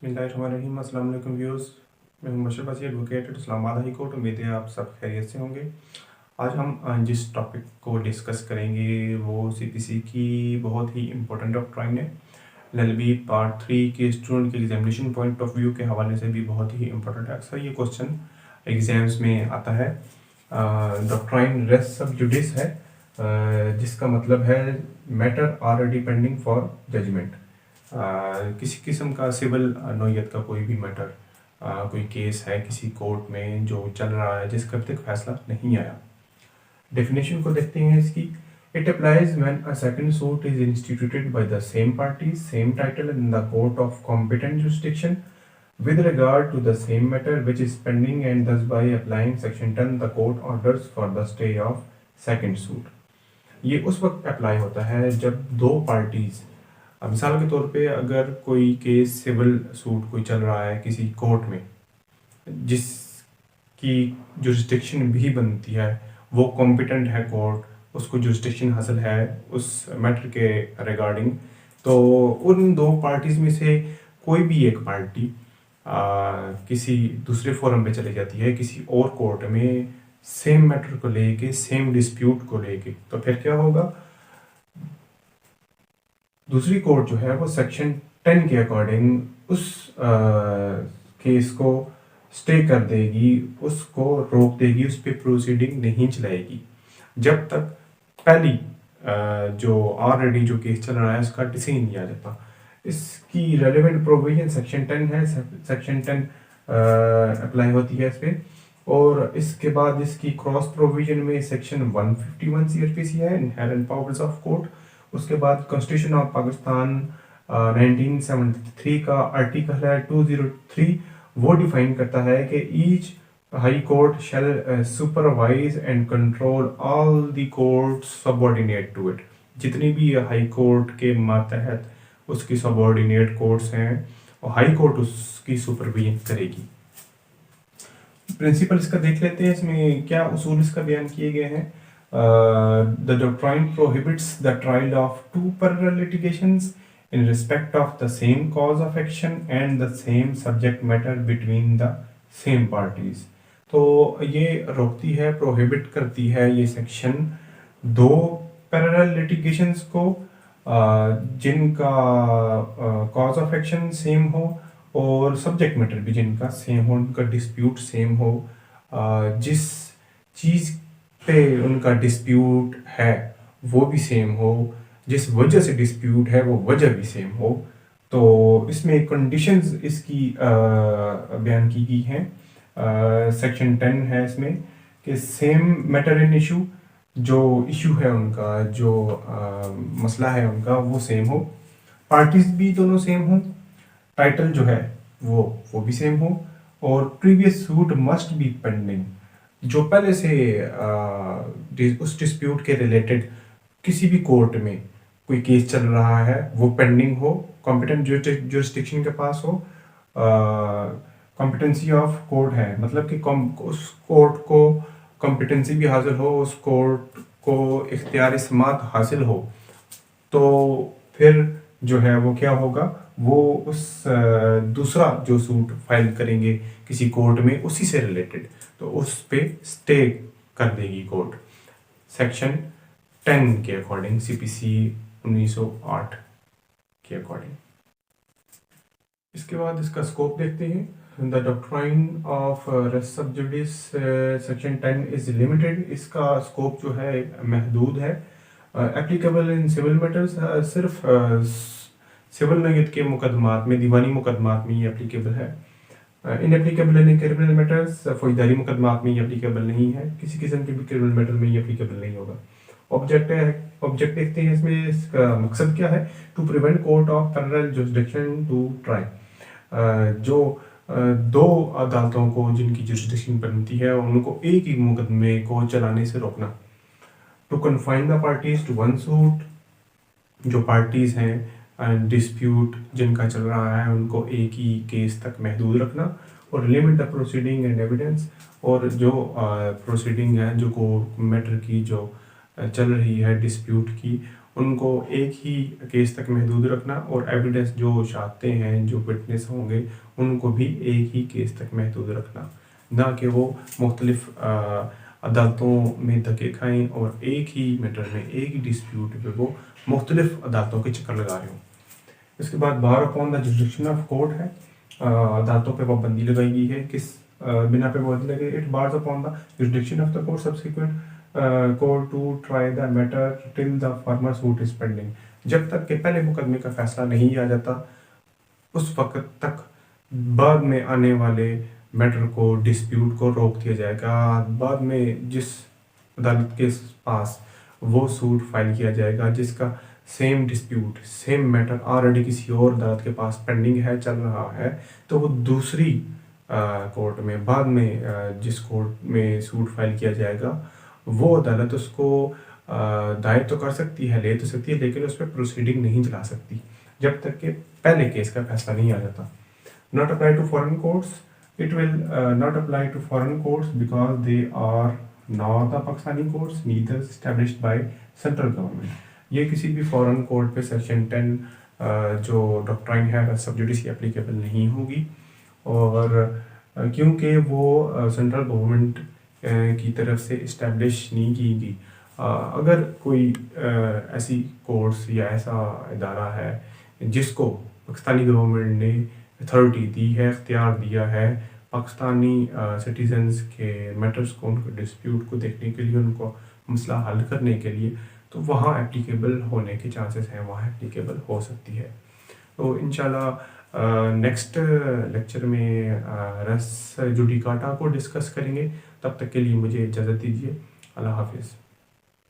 बिस्मिल्लाहिर्रहमानिर्रहीम। अस्सलाम वालेकुम व्यूअर्स, मैं हूं बशर बासी, एडवोकेट इस्लामाबाद हाई कोर्ट। उम्मीद है आप सब खैरियत से होंगे। आज हम जिस टॉपिक को डिस्कस करेंगे वो सीपीसी की बहुत ही इम्पोर्टेंट डॉक्ट्राइन है। एलएलबी पार्ट 3 के स्टूडेंट के एग्जामिनेशन पॉइंट ऑफ व्यू के हवाले से भी बहुत ही इम्पोर्टेंट है। अक्सर ये क्वेश्चन एग्जाम्स में आता है। डॉक्ट्राइन रेस सब जुडिस है, जिसका मतलब है matter already pending for judgment. किसी किस्म का सिविल नोयत का कोई भी मैटर, कोई केस है किसी कोर्ट में जो चल रहा है जिसका अभी तक फैसला नहीं आया। डेफिनेशन को देखते हैं इसकी। It applies when a second suit is instituted by the same party, same title in the court of competent jurisdiction with regard to the same matter which is pending, and thus by applying section 10 the court orders for the stay of second suit। ये उस वक्त apply होता है जब दो parties, मिसाल के तौर पे अगर कोई केस सिविल सूट कोई चल रहा है किसी कोर्ट में जिसकी जुरिसडिक्शन भी बनती है, वो कॉम्पिटेंट है कोर्ट, उसको जुरिसडिक्शन हासिल है उस मैटर के रिगार्डिंग, तो उन दो पार्टीज में से कोई भी एक पार्टी किसी दूसरे फोरम पे चली जाती है किसी और कोर्ट में सेम मैटर को लेके, सेम डिस्प्यूट को लेके, तो फिर क्या होगा? दूसरी कोर्ट जो है वो सेक्शन 10 के अकॉर्डिंग उस केस को स्टे कर देगी, उसको रोक देगी, उस पर प्रोसीडिंग नहीं चलाएगी जब तक पहली जो ऑलरेडी जो केस चल रहा है उसका डिसीजन नहीं आ जाता। इसकी रेलेवेंट प्रोविजन सेक्शन 10 है। सेक्शन 10 अप्लाई होती है इस पर। और इसके बाद इसकी क्रॉस प्रोविजन में सेक्शन 151 सीआरपीसी है, इनहेरेंट पावर्स ऑफ कोर्ट। उसके बाद कॉन्स्टिट्यूशन ऑफ पाकिस्तान 1973 का आर्टिकल है 203, वो डिफाइन करता है कि each high court shall supervise and control all the courts subordinate to it. जितनी भी हाई कोर्ट के मातहत उसकी सबऑर्डिनेट कोर्ट्स हैं और हाई कोर्ट उसकी सुपरविजन करेगी। प्रिंसिपल इसका देख लेते हैं, इसमें क्या उसूल इसका बयान किए गए हैं। The doctrine prohibits the trial of two parallel litigations in respect of the same cause of action and the same subject matter between the same parties। तो ये रोकती है, प्रोहिबिट करती है ये सेक्शन दो पैरेलल लिटिगेशंस को जिनका कॉज ऑफ एक्शन सेम हो और सब्जेक्ट मैटर भी जिनका सेम हो, उनका डिस्प्यूट सेम हो, जिस चीज़ पे उनका डिस्प्यूट है वो भी सेम हो, जिस वजह से डिस्प्यूट है वो वजह भी सेम हो। तो इसमें कंडीशंस इसकी बयान की गई हैं। सेक्शन 10 है इसमें कि सेम मैटर इन इशू, जो इशू है उनका, जो मसला है उनका वो सेम हो, पार्टीज भी दोनों सेम हो, टाइटल जो है वो भी सेम हो, और previous suit must be pending. जो पहले से उस डिस्प्यूट के रिलेटेड किसी भी कोर्ट में कोई केस चल रहा है वो पेंडिंग हो, कॉम्पिटेंट जुरिसडिक्शन के पास हो, कॉम्पिटेंसी ऑफ कोर्ट है, मतलब कि उस कोर्ट को कॉम्पिटेंसी भी हासिल हो, उस कोर्ट को इख्तियार समात हासिल हो, तो फिर जो है वो क्या होगा, वो उस दूसरा जो सूट फाइल करेंगे किसी कोर्ट में उसी से रिलेटेड, तो उस पे स्टे कर देगी कोर्ट सेक्शन 10 के अकॉर्डिंग, सीपीसी 1908 के अकॉर्डिंग। इसके बाद इसका स्कोप देखते हैं। द डॉक्ट्राइन ऑफ रेस सब जुडिस सेक्शन 10 इज लिमिटेड। इसका स्कोप जो है महदूद है। एप्लीकेबल इन सिविल मैटर्स, सिर्फ सिविल नोयत के मुकदमात में, दीवानी मुकदमात में ये एप्लीकेबल है। इनएप्लीकेबल इन क्रिमिनल मैटर्स, फौजदारी मुकदमात में ये एप्लीकेबल नहीं है, किसी किस्म के भी क्रिमिनल मैटर में ये एप्लीकेबल नहीं होगा। ऑब्जेक्ट देखते हैं इसमें, इसका मकसद क्या है? To prevent court of parallel jurisdiction to try. जो दो अदालतों को जिनकी जुरिसडिक्शन बनती है उनको एक ही मुकदमे को चलाने से रोकना। To confine the parties to one suit, जो पार्टीज हैं डिस्प्यूट जिनका चल रहा है उनको एक ही केस तक महदूद रखना। और limit the proceeding and evidence, और जो प्रोसीडिंग है जो को मैटर की जो चल रही है डिस्प्यूट की, उनको एक ही केस तक महदूद रखना और एविडेंस जो चाहते हैं, जो विटनेस होंगे, उनको भी एक ही केस तक महदूद रखना, ना कि वो मुख्तलिफ अदालतों में धक्के खाएँ और एक ही मैटर में, एक ही डिस्प्यूट पे वो मुख्तलिफ अदालतों के चक्कर लगा रहे हों। इसके बाद bar upon the jurisdiction of court है, अदालतों पे पाबंदी लगाई गई है। किस बिना पे पाबंदी लगाई? It bars upon the jurisdiction of the court subsequent court to try the matter till the former suit is pending. जब तक के पहले मुकदमे का फैसला नहीं आ जाता, उस वक्त तक बाद में आने वाले मैटर को, डिस्प्यूट को रोक दिया जाएगा। बाद में जिस अदालत के पास वो सूट फाइल किया जाएगा जिसका same dispute, same matter already किसी और अदालत के पास पेंडिंग है, चल रहा है, तो वो दूसरी कोर्ट में बाद में जिस कोर्ट में सूट फाइल किया जाएगा, वो अदालत उसको दायर तो कर सकती है, ले तो सकती है, लेकिन उस पर प्रोसीडिंग नहीं चला सकती जब तक कि पहले केस का फैसला नहीं आ जाता। Not apply to foreign courts, it will not apply to foreign courts because they are not the Pakistani courts neither established by central government. ये किसी भी फॉरेन कोर्ट पे सेक्शन 10 जो डॉक्ट्राइन है सब जुडिस की एप्लीकेबल नहीं होगी, और क्योंकि वो सेंट्रल गवर्नमेंट की तरफ से इस्टेब्लिश नहीं की गई। अगर कोई ऐसी कोर्ट्स या ऐसा इदारा है जिसको पाकिस्तानी गवर्नमेंट ने अथॉरिटी दी है, इख्तियार दिया है पाकिस्तानी सिटीजन्स के मैटर्स को, उनको डिस्प्यूट को देखने के लिए, उनको मसला हल करने के लिए, तो वहाँ एप्लीकेबल होने के चांसेस हैं, वहाँ एप्लीकेबल हो सकती है। तो इंशाल्लाह नेक्स्ट लेक्चर में रस जुडिकाटा को डिस्कस करेंगे। तब तक के लिए मुझे इजाज़त दीजिए। अल्लाह हाफिज़।